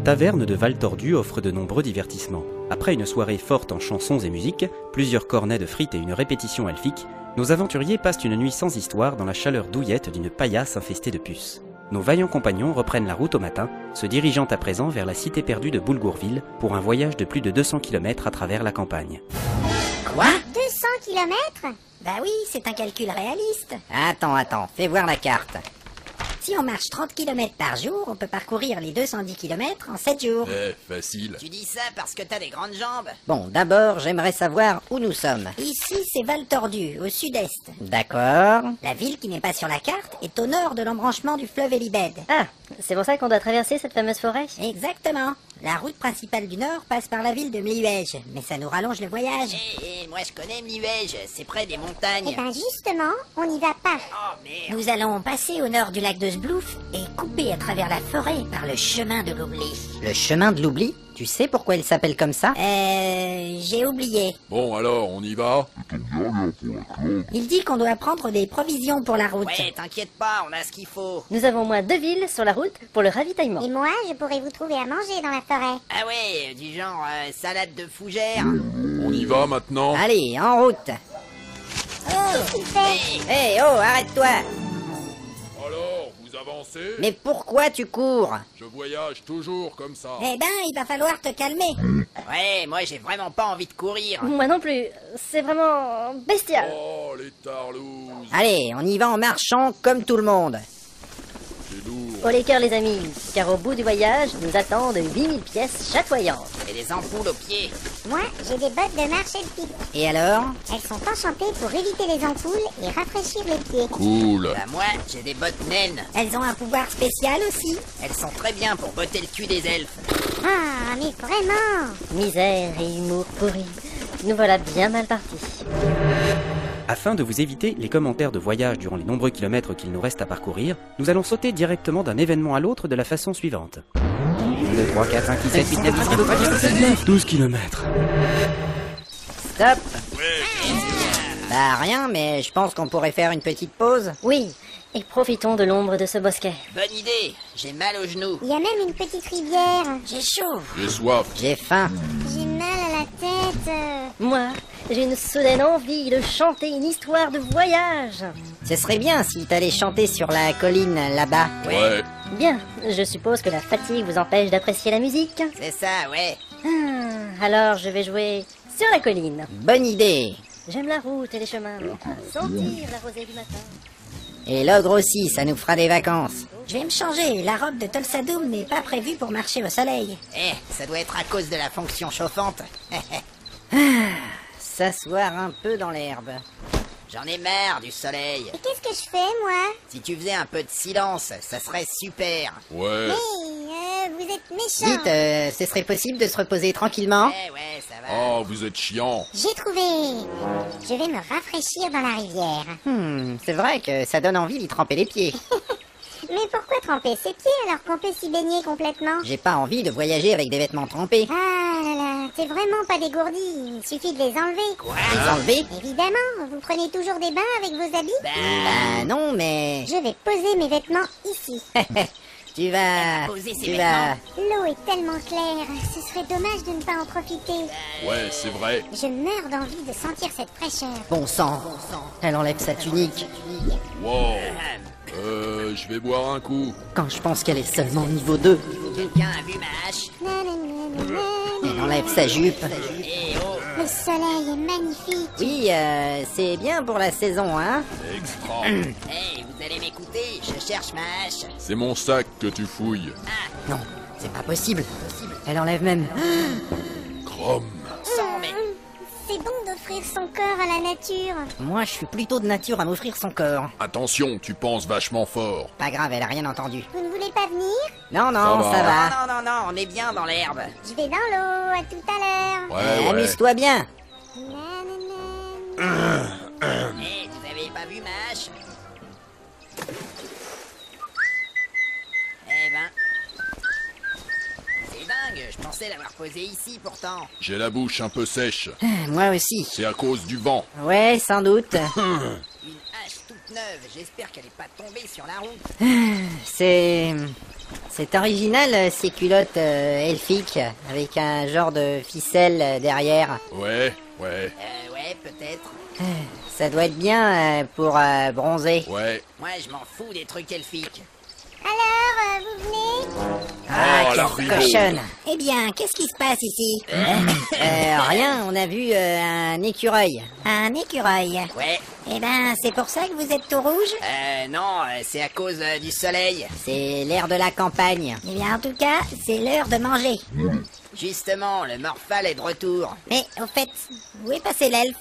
taverne de Val Tordu offre de nombreux divertissements. Après une soirée forte en chansons et musique, plusieurs cornets de frites et une répétition elfique, nos aventuriers passent une nuit sans histoire dans la chaleur douillette d'une paillasse infestée de puces. Nos vaillants compagnons reprennent la route au matin, se dirigeant à présent vers la cité perdue de Boulgourville pour un voyage de plus de 200 km à travers la campagne. Quoi? 200 km? Bah oui, c'est un calcul réaliste. Attends, fais voir la carte. Si on marche 30 km par jour, on peut parcourir les 210 km en 7 jours. Facile. Tu dis ça parce que t'as des grandes jambes? Bon, d'abord, j'aimerais savoir où nous sommes. Ici, c'est Val Tordu, au sud-est. D'accord. La ville qui n'est pas sur la carte est au nord de l'embranchement du fleuve Elibed. Ah, c'est pour ça qu'on doit traverser cette fameuse forêt? Exactement. La route principale du nord passe par la ville de Mliuège, mais ça nous rallonge le voyage. Moi je connais Mliuège, c'est près des montagnes. Eh ben justement, on n'y va pas. Oh merde. Nous allons passer au nord du lac de Sblouf et couper à travers la forêt par le chemin de l'oubli. Le chemin de l'oubli? Tu sais pourquoi il s'appelle comme ça? J'ai oublié. Bon alors, on y va? Il dit qu'on doit prendre des provisions pour la route. Ouais, t'inquiète pas, on a ce qu'il faut. Nous avons au moins 2 villes sur la route pour le ravitaillement. Et moi, je pourrais vous trouver à manger dans la forêt. Ah ouais, du genre salade de fougères. On y va maintenant? Allez, en route. Qu'est-ce qu'il fait? Hé, oh, arrête-toi. Alors, vous avancez? Mais pourquoi tu cours? Je voyage toujours comme ça. Eh ben, il va falloir te calmer. Ouais, moi j'ai vraiment pas envie de courir. Moi non plus, c'est vraiment bestial. Oh, les tarlouses. Allez, on y va en marchant comme tout le monde. C'est lourd. Au les cœurs les amis, car au bout du voyage, nous attendent 8000 pièces chatoyantes. Et des ampoules aux pieds. Moi, j'ai des bottes de marche elfique. Et alors? Elles sont enchantées pour éviter les ampoules et rafraîchir les pieds. Cool. Bah moi, j'ai des bottes naines. Elles ont un pouvoir spécial aussi. Elles sont très bien pour botter le cul des elfes. Ah, mais vraiment! Misère et humour pourri. Nous voilà bien mal partis. Afin de vous éviter les commentaires de voyage durant les nombreux kilomètres qu'il nous reste à parcourir, nous allons sauter directement d'un événement à l'autre de la façon suivante. 1, 2, 3, 4, 5, 6, 7, 8, 9, 10, 11, 12, 13, 9, 12 km. Stop. Bah rien, mais je pense qu'on pourrait faire une petite pause. Oui, et profitons de l'ombre de ce bosquet. Bonne idée, j'ai mal aux genoux. Il y a même une petite rivière. J'ai chaud. J'ai soif. J'ai faim. J'ai mal à la tête. Moi, j'ai une soudaine envie de chanter une histoire de voyage. Ce serait bien si t'allais chanter sur la colline là-bas. Ouais. Bien, je suppose que la fatigue vous empêche d'apprécier la musique. C'est ça, ouais. Alors je vais jouer sur la colline. Bonne idée. J'aime la route et les chemins. Sentir la rosée du matin. Et l'ogre aussi, ça nous fera des vacances. Je vais me changer, la robe de Tolsadoum n'est pas prévue pour marcher au soleil. Ça doit être à cause de la fonction chauffante. S'asseoir un peu dans l'herbe. J'en ai marre du soleil. Et qu'est-ce que je fais, moi? Si tu faisais un peu de silence, ça serait super. Ouais. Vous êtes méchants. Dites, ce serait possible de se reposer tranquillement? Ouais, ça va. Oh, vous êtes chiant. J'ai trouvé. Je vais me rafraîchir dans la rivière. C'est vrai que ça donne envie d'y tremper les pieds. Mais pourquoi tremper ses pieds alors qu'on peut s'y baigner complètement? J'ai pas envie de voyager avec des vêtements trempés. Ah là là, t'es vraiment pas dégourdi. Il suffit de les enlever. Les enlever? Évidemment, vous prenez toujours des bains avec vos habits? Bah non, mais... Je vais poser mes vêtements ici. Tu vas... Poser ses Tu vas... L'eau est tellement claire, ce serait dommage de ne pas en profiter. Ouais, c'est vrai. Je meurs d'envie de sentir cette fraîcheur. Bon sang. Elle enlève sa tunique. Wow. Je vais boire un coup. Quand je pense qu'elle est seulement niveau 2. Quelqu'un a vu ma hache? Nananana. Elle enlève sa jupe. Eh oh, Le soleil est magnifique. Oui, c'est bien pour la saison, hein? Extra. hey, vous allez m'écouter, je cherche ma hache. C'est mon sac que tu fouilles. Non, c'est pas possible. Elle enlève même... Chrome. Sans mais... C'est bon d'offrir son corps à la nature. Moi, je suis plutôt de nature à m'offrir son corps. Attention, tu penses vachement fort. Pas grave, elle a rien entendu. Vous ne voulez pas venir? Non, non, Ça ça va. va. Non, on est bien dans l'herbe. Je vais dans l'eau, à tout à l'heure. Ouais, ouais. Amuse-toi bien. Nanana. Eh, vous avez pas vu ma hache? Eh ben... C'est dingue, je pensais l'avoir posée ici pourtant. J'ai la bouche un peu sèche. Moi aussi. C'est à cause du vent. Ouais, sans doute. Une hache toute neuve, j'espère qu'elle est pas tombée sur la route. C'est c'est original ces culottes elfiques, avec un genre de ficelle derrière. Ouais. Ouais, peut-être. Ça doit être bien pour bronzer. Ouais. Moi, je m'en fous des trucs elfiques. Alors, vous venez? Ah, la quelle rigole. cochonne. Eh bien, qu'est-ce qui se passe ici? Rien, on a vu un écureuil. Un écureuil. Ouais. Eh ben, c'est pour ça que vous êtes tout rouge? Non, c'est à cause du soleil. C'est l'air de la campagne. Eh bien, en tout cas, c'est l'heure de manger. Justement, le Morphal est de retour. Mais, au fait, où est passé l'elfe?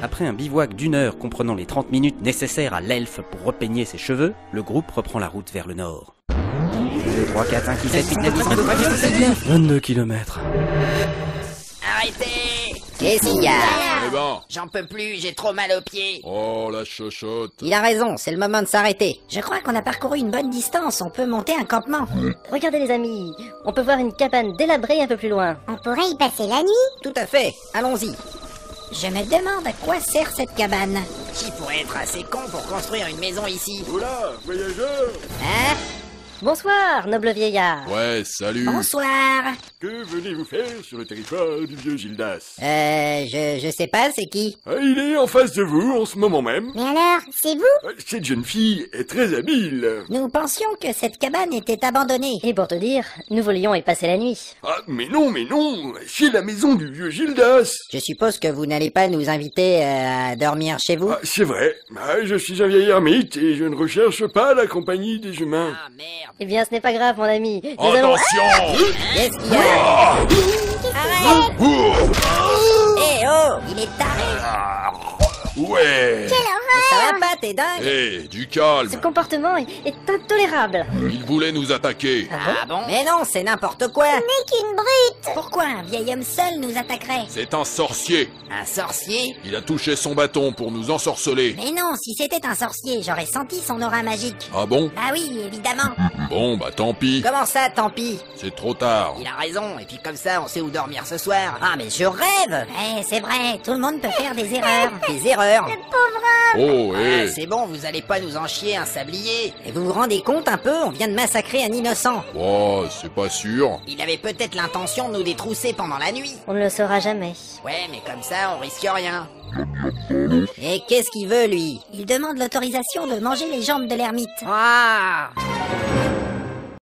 Après un bivouac d'1 heure comprenant les 30 minutes nécessaires à l'elfe pour repeigner ses cheveux, le groupe reprend la route vers le nord. 2, 3, 4, 5, 6, 7, 8, 9, 10, 11, 12, 13, 14, 15, 22 km. Arrêtez! Qu'est-ce qu'il y a? Eh ben. J'en peux plus, j'ai trop mal aux pieds. Oh, la chochotte. Il a raison, c'est le moment de s'arrêter. Je crois qu'on a parcouru une bonne distance, on peut monter un campement. Regardez les amis, on peut voir une cabane délabrée un peu plus loin. On pourrait y passer la nuit. Tout à fait, allons-y. Je me demande à quoi sert cette cabane. Qui pourrait être assez con pour construire une maison ici? Oula, voyageur. Hein? Bonsoir, noble vieillard. Ouais, salut. Bonsoir. Que venez-vous faire sur le territoire du vieux Gildas? Je sais pas, c'est qui? Ah, il est en face de vous en ce moment même. Mais alors, c'est vous? Cette jeune fille est très habile. Nous pensions que cette cabane était abandonnée. Et pour te dire, nous voulions y passer la nuit. Ah, mais non, c'est la maison du vieux Gildas. Je suppose que vous n'allez pas nous inviter à dormir chez vous? Ah, c'est vrai. Ah, je suis un vieil ermite et je ne recherche pas la compagnie des humains. Ah merde. Eh bien, ce n'est pas grave, mon ami. Nous allons... Attention. Qu'est-ce qu'il y a? Eh oh, il est taré. Ouais. Ça va pas, t'es dingue? Eh, du calme. Ce comportement est intolérable. Il voulait nous attaquer. Ah bon? Mais non, c'est n'importe quoi. N'est qu'une brute. Pourquoi un vieil homme seul nous attaquerait? C'est un sorcier. Un sorcier? Il a touché son bâton pour nous ensorceler. Mais non, si c'était un sorcier, j'aurais senti son aura magique. Ah bon? Bah oui, évidemment. Bon, bah tant pis. Comment ça, tant pis? C'est trop tard. Il a raison, et puis comme ça, on sait où dormir ce soir. Ah, mais je rêve! Eh, c'est vrai, tout le monde peut faire des erreurs. Des erreurs. Oh, Ah, eh. c'est bon, vous allez pas nous en chier un sablier. Et vous vous rendez compte un peu? On vient de massacrer un innocent. Oh, c'est pas sûr. Il avait peut-être l'intention de nous détrousser pendant la nuit. On ne le saura jamais. Ouais, mais comme ça, on risque rien. Et qu'est-ce qu'il veut, lui? Il demande l'autorisation de manger les jambes de l'ermite. Ah!